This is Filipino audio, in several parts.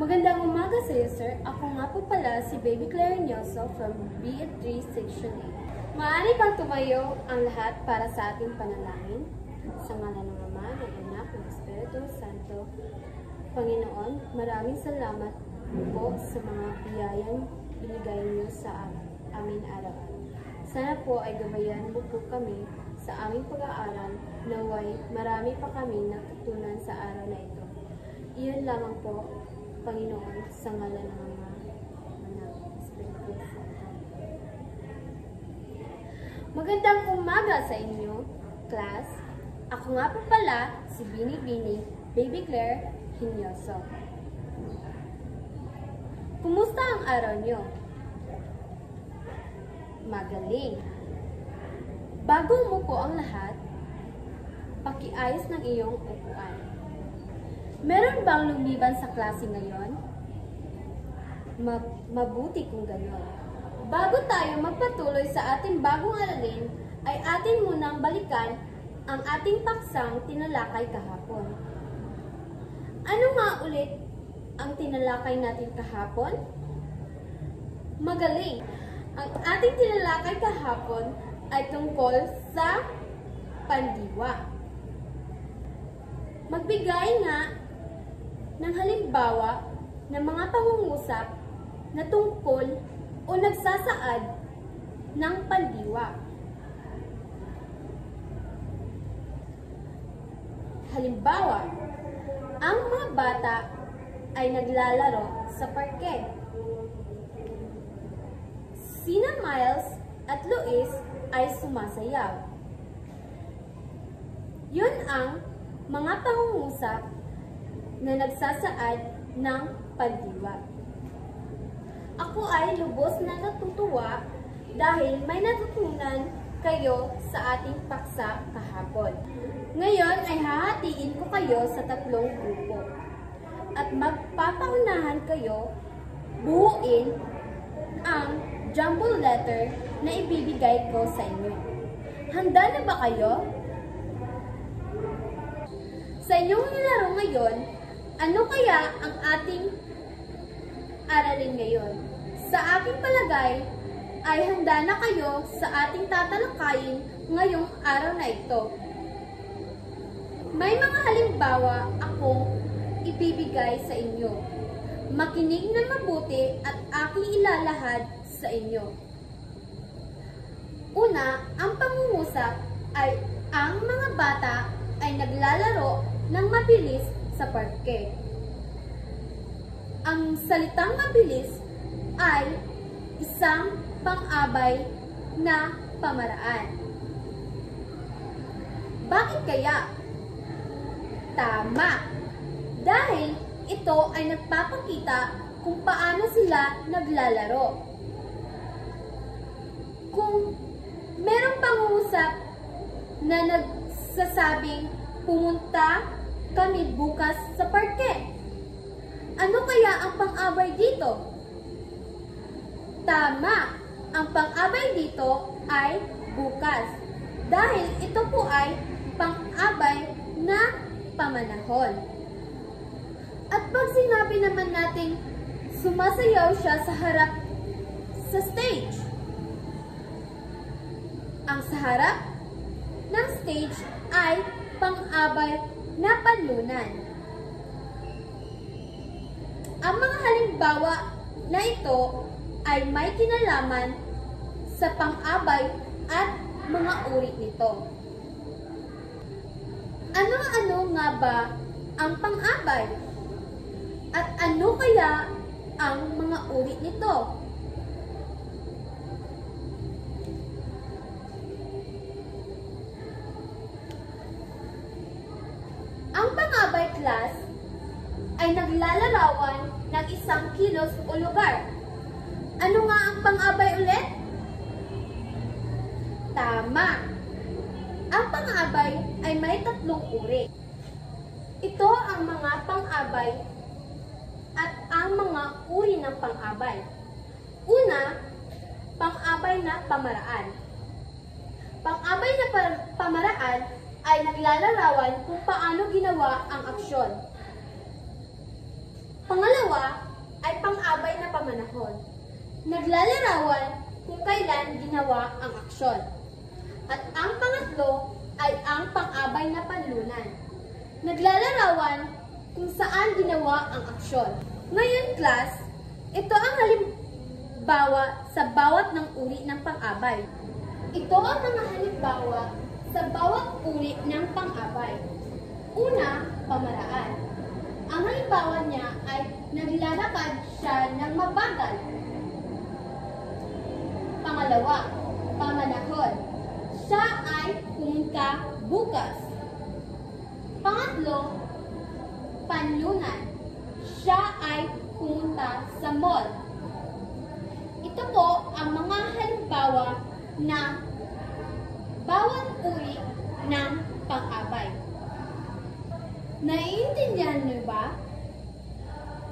Magandang umaga sa iyo, sir. Ako nga po pala si Baby Claire Nyoso from B3 Section 8. Maaari bang tumayo ang lahat para sa ating panalangin? Sa ngalan ng Ama, ng Anak, ng Espiritu Santo. Panginoon, maraming salamat po sa mga biyayang binigay niyo sa amin araw-araw. Sana po ay gabayan mo po kami sa aming pag-aaral, naway marami pa kami natutunan sa araw na ito. Iyon lamang po, Panginoon, sa ngalan ng Ama, Anak, Espiritu Santo. Magandang umaga sa inyo, class. Ako nga po pala si Bini Baby Claire Hinyoso. Kumusta ang araw niyo? Magaling. Bago mo po ang lahat, pakiayos ng iyong upuan. Meron bang lumiban sa klase ngayon? Mabuti kung gano'n. Bago tayo magpatuloy sa ating bagong aralin, ay atin munang balikan ang ating paksang tinalakay kahapon. Ano nga ulit ang tinalakay natin kahapon? Magaling! Ang ating tinalakay kahapon ay tungkol sa pandiwa. Magbigay nga ng halimbawa ng mga pangungusap na tungkol o nagsasaad ng pandiwa. Halimbawa, ang mga bata ay naglalaro sa parke. Sina Miles at Luis ay sumasayaw. Yun ang mga pangungusap na nagsasaad ng pandiwa. Ako ay lubos na natutuwa dahil may natutunan kayo sa ating paksa kahapon. Ngayon ay hahatiin ko kayo sa 3 grupo at magpapaunahan kayo buuin ang jumble letter na ibibigay ko sa inyo. Handa na ba kayo? Sa inyong nilaro ngayon, ano kaya ang ating aralin ngayon? Sa aking palagay, ay handa na kayo sa ating tatalakayin ngayong araw na ito. May mga halimbawa akong ibibigay sa inyo. Makinig na mabuti at aking ilalahad sa inyo. Una, ang pangungusap ay ang mga bata ay naglalaro ng mabilis sa parke. Ang salitang mabilis ay isang pang-abay na pamaraan. Bakit kaya? Tama! Dahil ito ay nagpapakita kung paano sila naglalaro. Kung merong pangungusap na nagsasabing pumunta kami bukas sa parke, ano kaya ang pang-abay dito? Tama! Ang pang-abay dito ay bukas. Dahil ito po ay pang-abay na pamanahon. At pag sinabi naman natin sumasayaw siya sa harap sa stage, ang sa harap ng stage ay pang-abay na panlunan. Ang mga halimbawa na ito ay may kinalaman sa pang-abay at mga uri nito. Ano-ano nga ba ang pang-abay? At ano kaya ang mga uri nito? Ang pang-abay class ay naglalarawan ng isang kilos o lugar. Ano nga ang pang-abay ulit? Tama! Ang pang-abay ay may 3 uri. Ito ang mga pang-abay at ang mga uri ng pang-abay. Una, pang-abay na pamaraan. Pang-abay na pamaraan ay naglalarawan kung paano ginawa ang aksyon. Pangalawa, Pangalawa ay pang-abay na pamanahon. Naglalarawan kung kailan ginawa ang aksyon. At ang pangatlo ay ang pang-abay na panlunan. Naglalarawan kung saan ginawa ang aksyon. Ngayon, class, ito ang halimbawa sa bawat ng uri ng pang-abay. Ito ang mga halimbawa sa bawat uri ng pang-abay. Una, pamaraan. Ang halimbawa niya ay naglalakad siya ng mabagal. Pangalawa, pamanahon. Siya ay pumunta bukas. Pangatlo, panlunan. Siya ay pumunta sa mall. Ito po ang mga halimbawa ng bawat uri ng pang-abay. Naiintindihan niyo ba?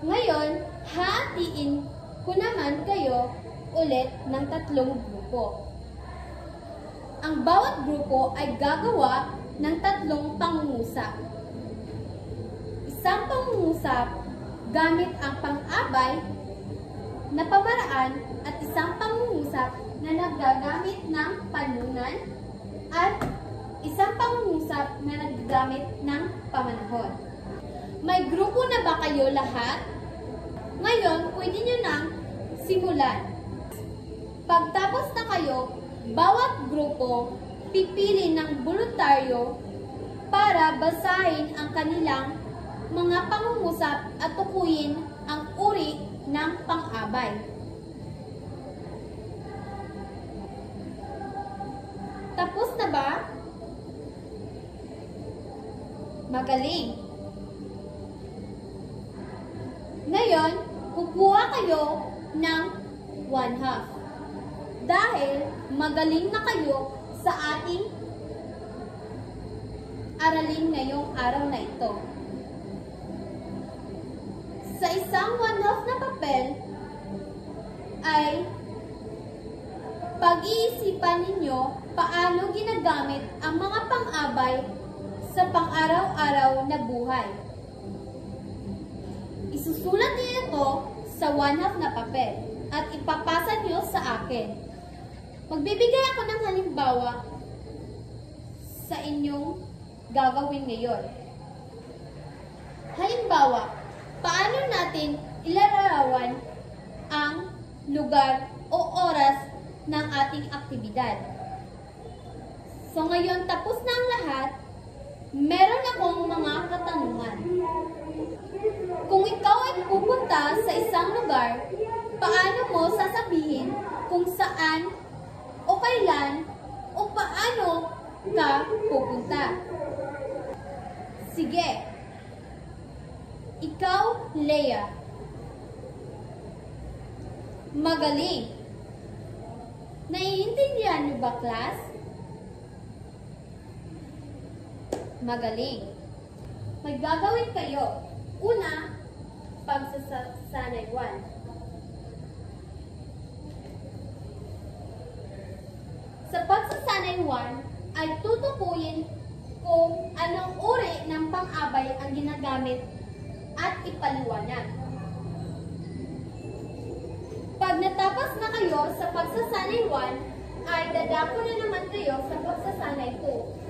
Ngayon, hatiin ko naman kayo ulit ng 3 grupo. Ang bawat grupo ay gagawa ng 3 pangungusap. Isang pangungusap gamit ang pang-abay na pamaraan at isang pangungusap na nagagamit ng panlunan at isang pangungusap na nagagamit ng pamanahon. May grupo na ba kayo lahat? Ngayon, pwede nyo nang simulan. Pagtapos na kayo, bawat grupo pipili ng voluntaryo para basahin ang kanilang mga pangungusap at tukuyin ang uri ng pang-abay. Tapos na ba? Magaling! Ngayon, kukuha kayo ng 1/2. Dahil magaling na kayo sa ating aralin ngayong araw na ito. Sa isang 1/2 na papel ay pag-iisipan ninyo paano ginagamit ang mga pang-abay sa pang-araw-araw na buhay. Isusulat niyo ito sa 1/2 na papel at ipapasa niyo sa akin. Magbibigay ako ng halimbawa sa inyong gagawin ngayon. Halimbawa, paano natin ilalarawan ang lugar o oras ng ating aktibidad? So ngayon, tapos na ang lahat, meron akong mga katanungan. Kung ikaw ay pupunta sa isang lugar, paano mo sasabihin kung saan o kailan o paano ka pupunta? Sige. Ikaw, Leia. Magaling. Naiintindihan niyo ba, class? Magaling. May gagawin kayo. Una, pagsasanay 1. Sa pagsasanay 1 ay tutukuyin kung anong uri ng pang-abay ang ginagamit at ipaliwanag. Pag natapos na kayo sa pagsasanay 1, ay dadako na naman kayo sa pagsasanay 2.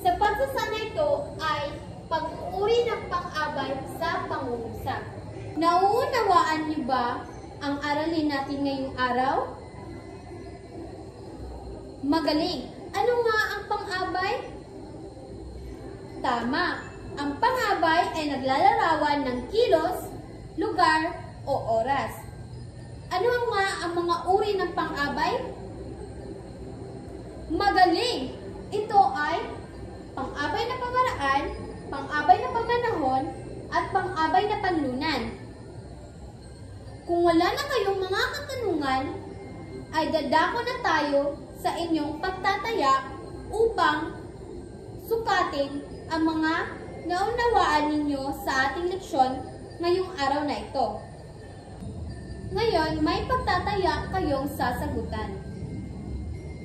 Sa pagsasanay 2 ay pag-uri ng pang-abay sa pangungusap. Nauunawaan niyo ba ang aralin natin ngayong araw? Magaling! Ano nga ang pang-abay? Tama! Ang pang-abay ay naglalarawan ng kilos, lugar, o oras. Ano nga ang mga uri ng pang-abay? Magaling! Ito ay pang-abay na pamaraan, pang-abay na pamanahon, at pang-abay na panlunan. Kung wala na kayong mga katanungan, ay dadako na tayo sa inyong pagtataya upang sukatin ang mga naunawaan ninyo sa ating leksyon ngayong araw na ito. Ngayon, may pagtataya kayong sasagutan.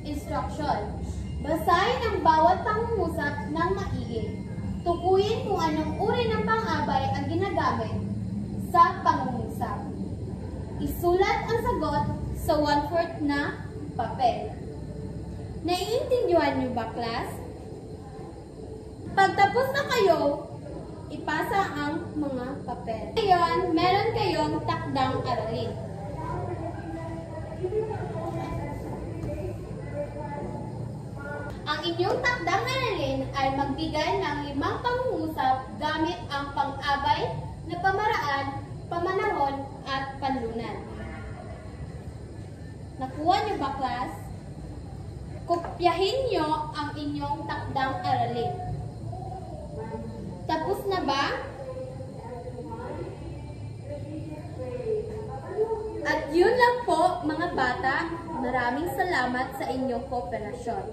Instruction. Basahin ang bawat pangungusap ng maigi. Tukuyin kung anong uri ng pang-abay ang ginagamit sa pangungusap. Isulat ang sagot sa 1/4 na papel. Naiintindihan niyo ba, class? Pagtapos na kayo, ipasa ang mga papel. Ngayon, meron kayong takdang aralin. Ang inyong takdang aralin ay magbigay ng 5 pangungusap gamit ang pang-abay na pamaraan, pamanahon, at panlunan. Nakuha niyo ba, class? Kopyahin niyo ang inyong takdang aralin. Tapos na ba? At yun lang po, mga bata. Maraming salamat sa inyong kooperasyon.